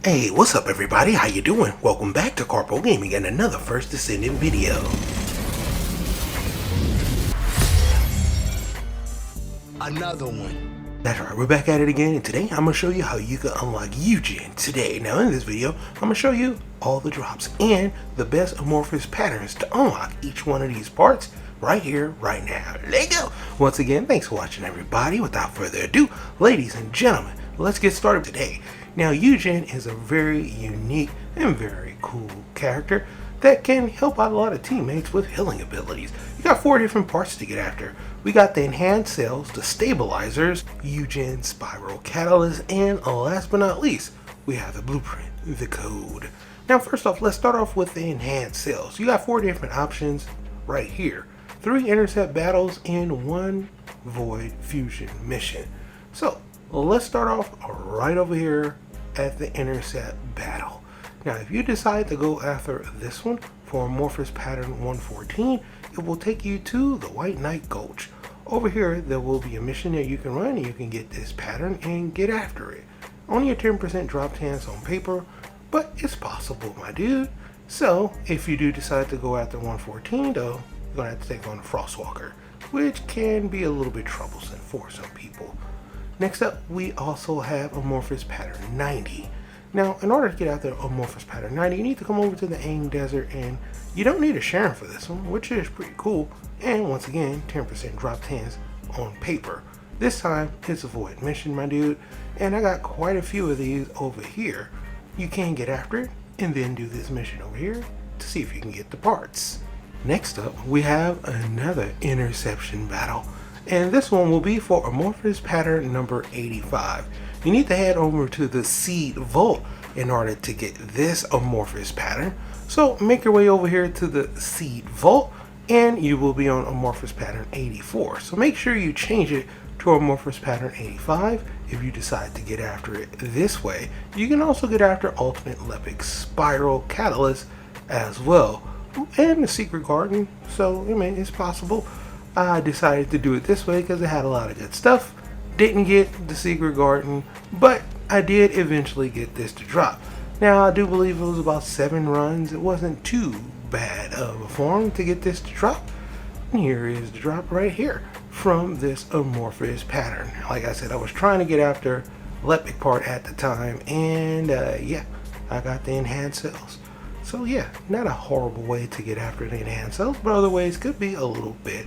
Hey, what's up everybody? How you doing? Welcome back to Karpo Gaming and another First Descendant video. Another one. That's right, we're back at it again, and today I'm going to show you how you can unlock Yujin today. Now in this video, I'm going to show you all the drops and the best amorphous patterns to unlock each one of these parts right here, right now. Let's go! Once again, thanks for watching everybody. Without further ado, ladies and gentlemen, let's get started today. Now Yujin is a very unique and very cool character that can help out a lot of teammates with healing abilities. You got 4 different parts to get after. We got the enhanced cells, the stabilizers, Yujin spiral catalyst, and last but not least, we have the blueprint, the code. Now first off, let's start off with the enhanced cells. You got 4 different options right here. 3 intercept battles and 1 void fusion mission. So let's start off right over here at the intercept battle. Now if you decide to go after this one for amorphous pattern 114, it will take you to the White Knight Gulch. Over here there will be a mission that you can run and you can get this pattern and get after it. Only a 10% drop chance on paper, but it's possible, my dude. So if you do decide to go after 114 though, you're gonna have to take on the Frostwalker, which can be a little bit troublesome for some people. Next up, we also have amorphous pattern 90. Now, in order to get out the amorphous pattern 90, you need to come over to the AIM Desert, and you don't need a Sharon for this one, which is pretty cool. And once again, 10% drop chance on paper. This time, it's a void mission, my dude, and I got quite a few of these over here. You can get after it, and then do this mission over here to see if you can get the parts. Next up, we have another interception battle. And this one will be for amorphous pattern number 85. You need to head over to the seed vault in order to get this amorphous pattern. So make your way over here to the seed vault and you will be on amorphous pattern 84. So make sure you change it to amorphous pattern 85 if you decide to get after it this way. You can also get after ultimate lepic spiral catalyst as well, and the secret garden. So I mean, it's possible. I decided to do it this way because it had a lot of good stuff. Didn't get the secret garden, but I did eventually get this to drop. Now I do believe it was about 7 runs. It wasn't too bad of a form to get this to drop. And here is the drop right here from this amorphous pattern. Like I said, I was trying to get after Lepic part at the time, and yeah, I got the enhanced cells. So yeah, not a horrible way to get after the enhanced cells, but other ways could be a little bit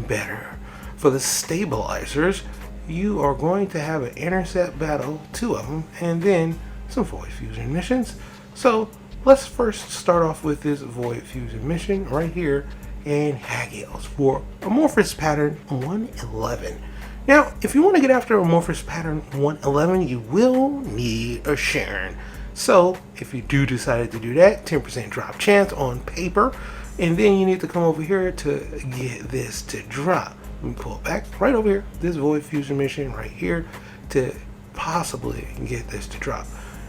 better. For the stabilizers, you are going to have an intercept battle, 2 of them, and then some void fusion missions. So let's first start off with this void fusion mission right here in Hagels for amorphous pattern 111. Now if you want to get after amorphous pattern 111, you will need a Sharon. So if you do decide to do that, 10% drop chance on paper, and then you need to come over here to get this to drop. Let me pull it back right over here, this void fusion mission right here, to possibly get this to drop.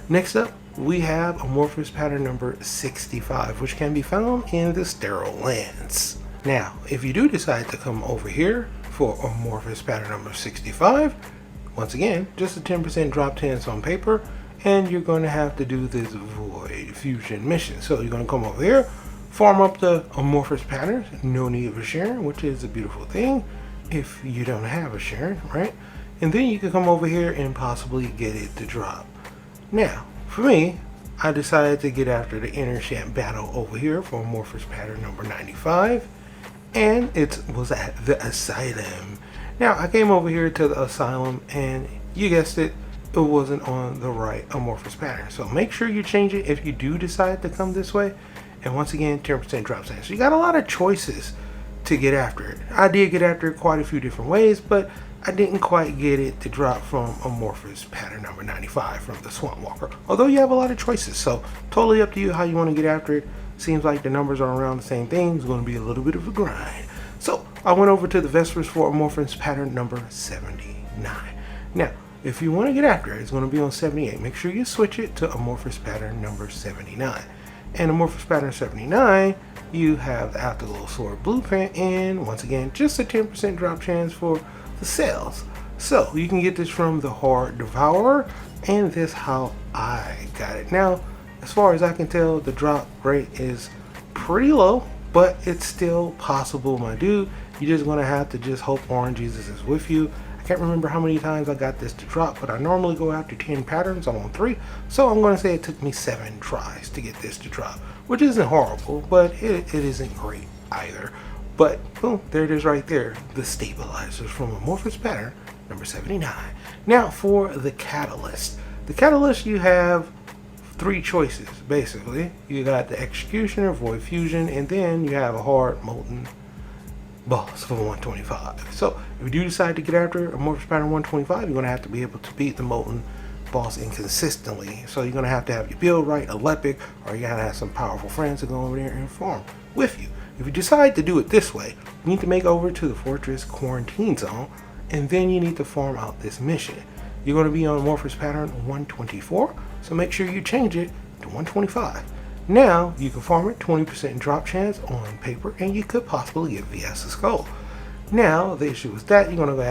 Next up, we have amorphous pattern number 65, which can be found in the sterile lands. Now, if you do decide to come over here for amorphous pattern number 65, once again, just a 10% drop chance on paper, and you're going to have to do this void fusion mission. So you're going to come over here, farm up the amorphous patterns, no need for Sharon, which is a beautiful thing if you don't have a Sharon, right? And then you can come over here and possibly get it to drop. Now, for me, I decided to get after the intercept battle over here for amorphous pattern number 95, and it was at the asylum. Now, I came over here to the asylum, and you guessed it, it wasn't on the right amorphous pattern. So make sure you change it if you do decide to come this way. And once again, 10% drop chance. So you got a lot of choices to get after it. I did get after it quite a few different ways, but I didn't quite get it to drop from amorphous pattern number 95 from the Swamp Walker. Although you have a lot of choices, so totally up to you how you want to get after it. Seems like the numbers are around the same thing. It's going to be a little bit of a grind. So I went over to the Vespers for amorphous pattern number 79. Now, if you want to get after it, it's going to be on 78. Make sure you switch it to amorphous pattern number 79. And amorphous pattern 79, you have the Afterglow Sword Blueprint, and once again, just a 10% drop chance for the cells. So you can get this from the Hard Devourer, and this how I got it. Now, as far as I can tell, the drop rate is pretty low, but it's still possible, my dude. You're just gonna have to just hope Orange Jesus is with you. I can't remember how many times I got this to drop, but I normally go after 10 patterns. I'm on 3, so I'm gonna say it took me 7 tries to get this to drop, which isn't horrible, but it isn't great either. But boom, there it is right there, the stabilizers from Amorphous Pattern number 79. Now for the catalyst. The catalyst, you have 3 choices basically. You got the Executioner, Void Fusion, and then you have a hard molten boss for 125. So if you do decide to get after Amorphous Pattern 125, you're gonna have to be able to beat the molten boss inconsistently. So you're gonna have to have your build right, a Lepic, or you gotta have some powerful friends to go over there and farm with you. If you decide to do it this way, you need to make over to the Fortress Quarantine Zone, and then you need to farm out this mission. You're going to be on Amorphous Pattern 124, so make sure you change it to 125. Now, you can farm it 20% drop chance on paper, and you could possibly get VS Skull. Now, the issue is that you're going to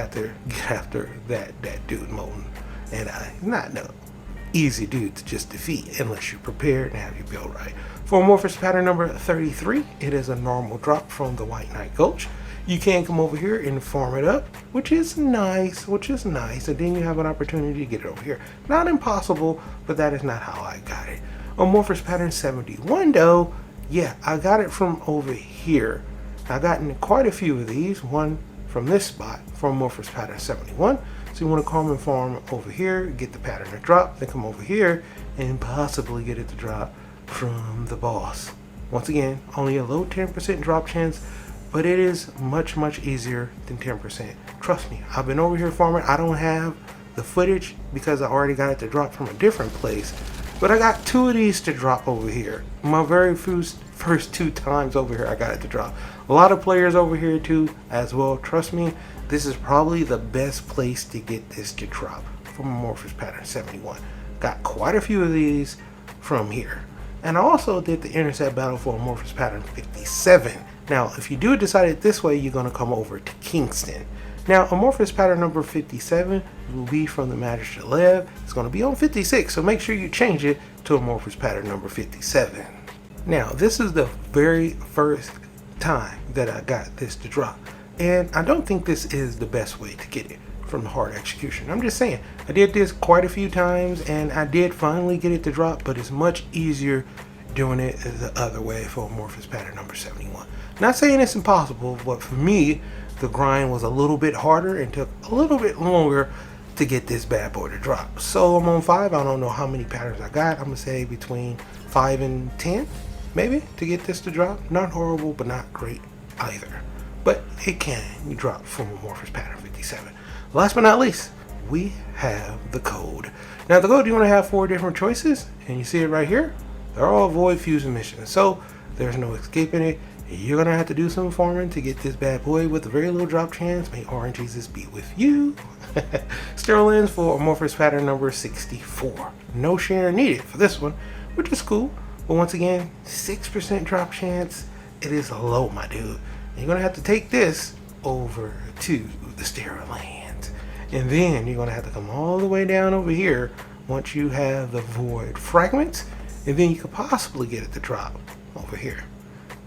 get after that dude Molten, and not no easy dude to just defeat unless you're prepared and have your build right. For Amorphous Pattern number 33, it is a normal drop from the White Knight Gulch. You can come over here and farm it up, which is nice, and then you have an opportunity to get it over here. Not impossible, but that is not how I got it. Amorphous Pattern 71 though, yeah, I got it from over here. I've gotten quite a few of these, one from this spot, from Amorphous Pattern 71. So you want to come and farm over here, get the pattern to drop, then come over here and possibly get it to drop from the boss. Once again, only a low 10% drop chance, but it is much easier than 10%. Trust me, I've been over here farming. I don't have the footage because I already got it to drop from a different place, but I got 2 of these to drop over here. My very first 2 times over here I got it to drop. A lot of players over here too as well. Trust me, this is probably the best place to get this to drop from Amorphous Pattern 71. Got quite a few of these from here. And I also did the intercept battle for Amorphous Pattern 57. Now, if you do decide it this way, you're going to come over to Kingston. Now, Amorphous Pattern number 57 will be from the Magistrate Lab. It's going to be on 56, so make sure you change it to Amorphous Pattern number 57. Now, this is the very first time that I got this to drop. And I don't think this is the best way to get it from the hard execution. I'm just saying, I did this quite a few times and I did finally get it to drop, but it's much easier doing it the other way for Amorphous Pattern number 71. Not saying it's impossible, but for me, the grind was a little bit harder and took a little bit longer to get this bad boy to drop. So I'm on 5. I don't know how many patterns I got. I'm gonna say between 5 and 10 maybe to get this to drop. Not horrible, but not great either. But it can drop from Amorphous Pattern 57. Last but not least, we have the code. Now the code, you want to have 4 different choices, and you see it right here. They're all Void Fusion missions, so there's no escaping it. You're gonna have to do some farming to get this bad boy with a very low drop chance. May Orange Jesus be with you. Sterling's for Amorphous Pattern number 64. No share needed for this one, which is cool. But once again, 6% drop chance. It is low, my dude. You're gonna have to take this over to the Sterile Land, and then you're gonna have to come all the way down over here once you have the Void Fragments, and then you could possibly get it to drop over here.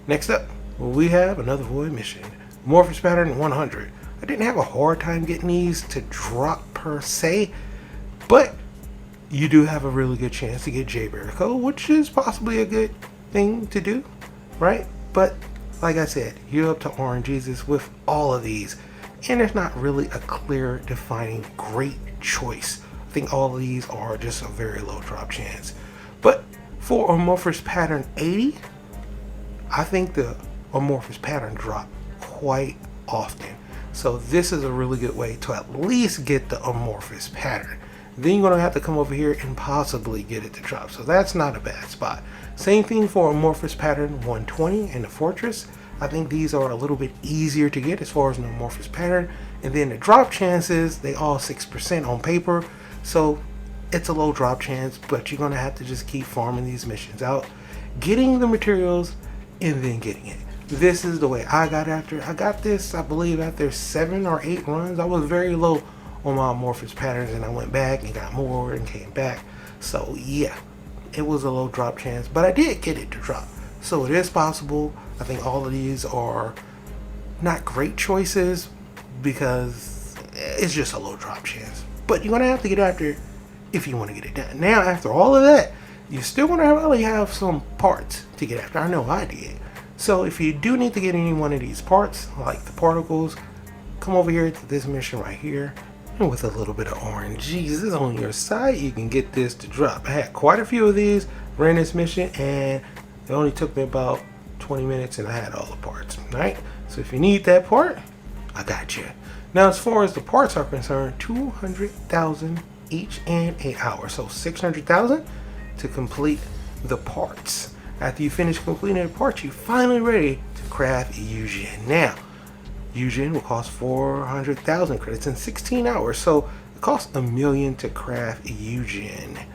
Next up, we have another Void mission, Amorphous Pattern 100. I didn't have a hard time getting these to drop per se, but you do have a really good chance to get J-Berico, which is possibly a good thing to do, right? But like I said, you're up to Orange Jesus with all of these, and there's not really a clear, defining, great choice. I think all of these are just a very low drop chance. But for Amorphous Pattern 80, I think the Amorphous Pattern drop quite often. So this is a really good way to at least get the Amorphous Pattern. Then you're going to have to come over here and possibly get it to drop. So that's not a bad spot. Same thing for Amorphous Pattern 120 and the Fortress. I think these are a little bit easier to get as far as an Amorphous Pattern. And then the drop chances, they all 6% on paper. So it's a low drop chance, but you're going to have to just keep farming these missions out, getting the materials, and then getting it. This is the way I got after. I got this, I believe, after 7 or 8 runs. I was very low on my amorphous patterns, and I went back and got more and came back. So yeah, it was a low drop chance, but I did get it to drop. So it is possible. I think all of these are not great choices because it's just a low drop chance. But you're gonna have to get after it if you want to get it done. Now, after all of that, you still want to really have some parts to get after. I know I did. So if you do need to get any one of these parts, like the particles, come over here to this mission right here, and with a little bit of RNGs on your side, you can get this to drop. I had quite a few of these, ran this mission, and it only took me about 20 minutes and I had all the parts. Right? So if you need that part, I got you. Now, as far as the parts are concerned, 200,000 each and 8 hours. So 600,000 to complete the parts. After you finish completing the parts, you're finally ready to craft Yujin. Now, Yujin will cost 400,000 credits in 16 hours. So it costs $1 million to craft Yujin.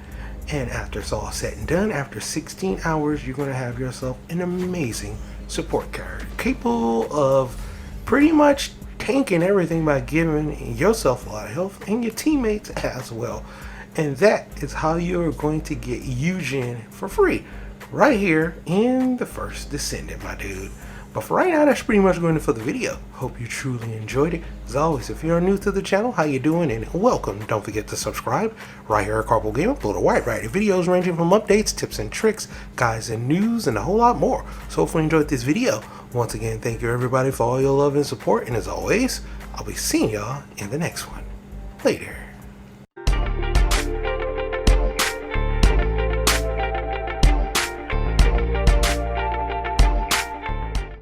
And after it's all said and done, after 16 hours, you're going to have yourself an amazing support character, capable of pretty much tanking everything by giving yourself a lot of health and your teammates as well. And that is how you're going to get Yujin for free right here in The First Descendant, my dude. But for right now, that's pretty much going to for the video. Hope you truly enjoyed it. As always, if you're new to the channel, how you doing and welcome. Don't forget to subscribe. Right here at Karpo Gaming, upload a wide variety of videos ranging from updates, tips and tricks, guides and news, and a whole lot more. So hopefully you enjoyed this video. Once again, thank you everybody for all your love and support. And as always, I'll be seeing y'all in the next one. Later.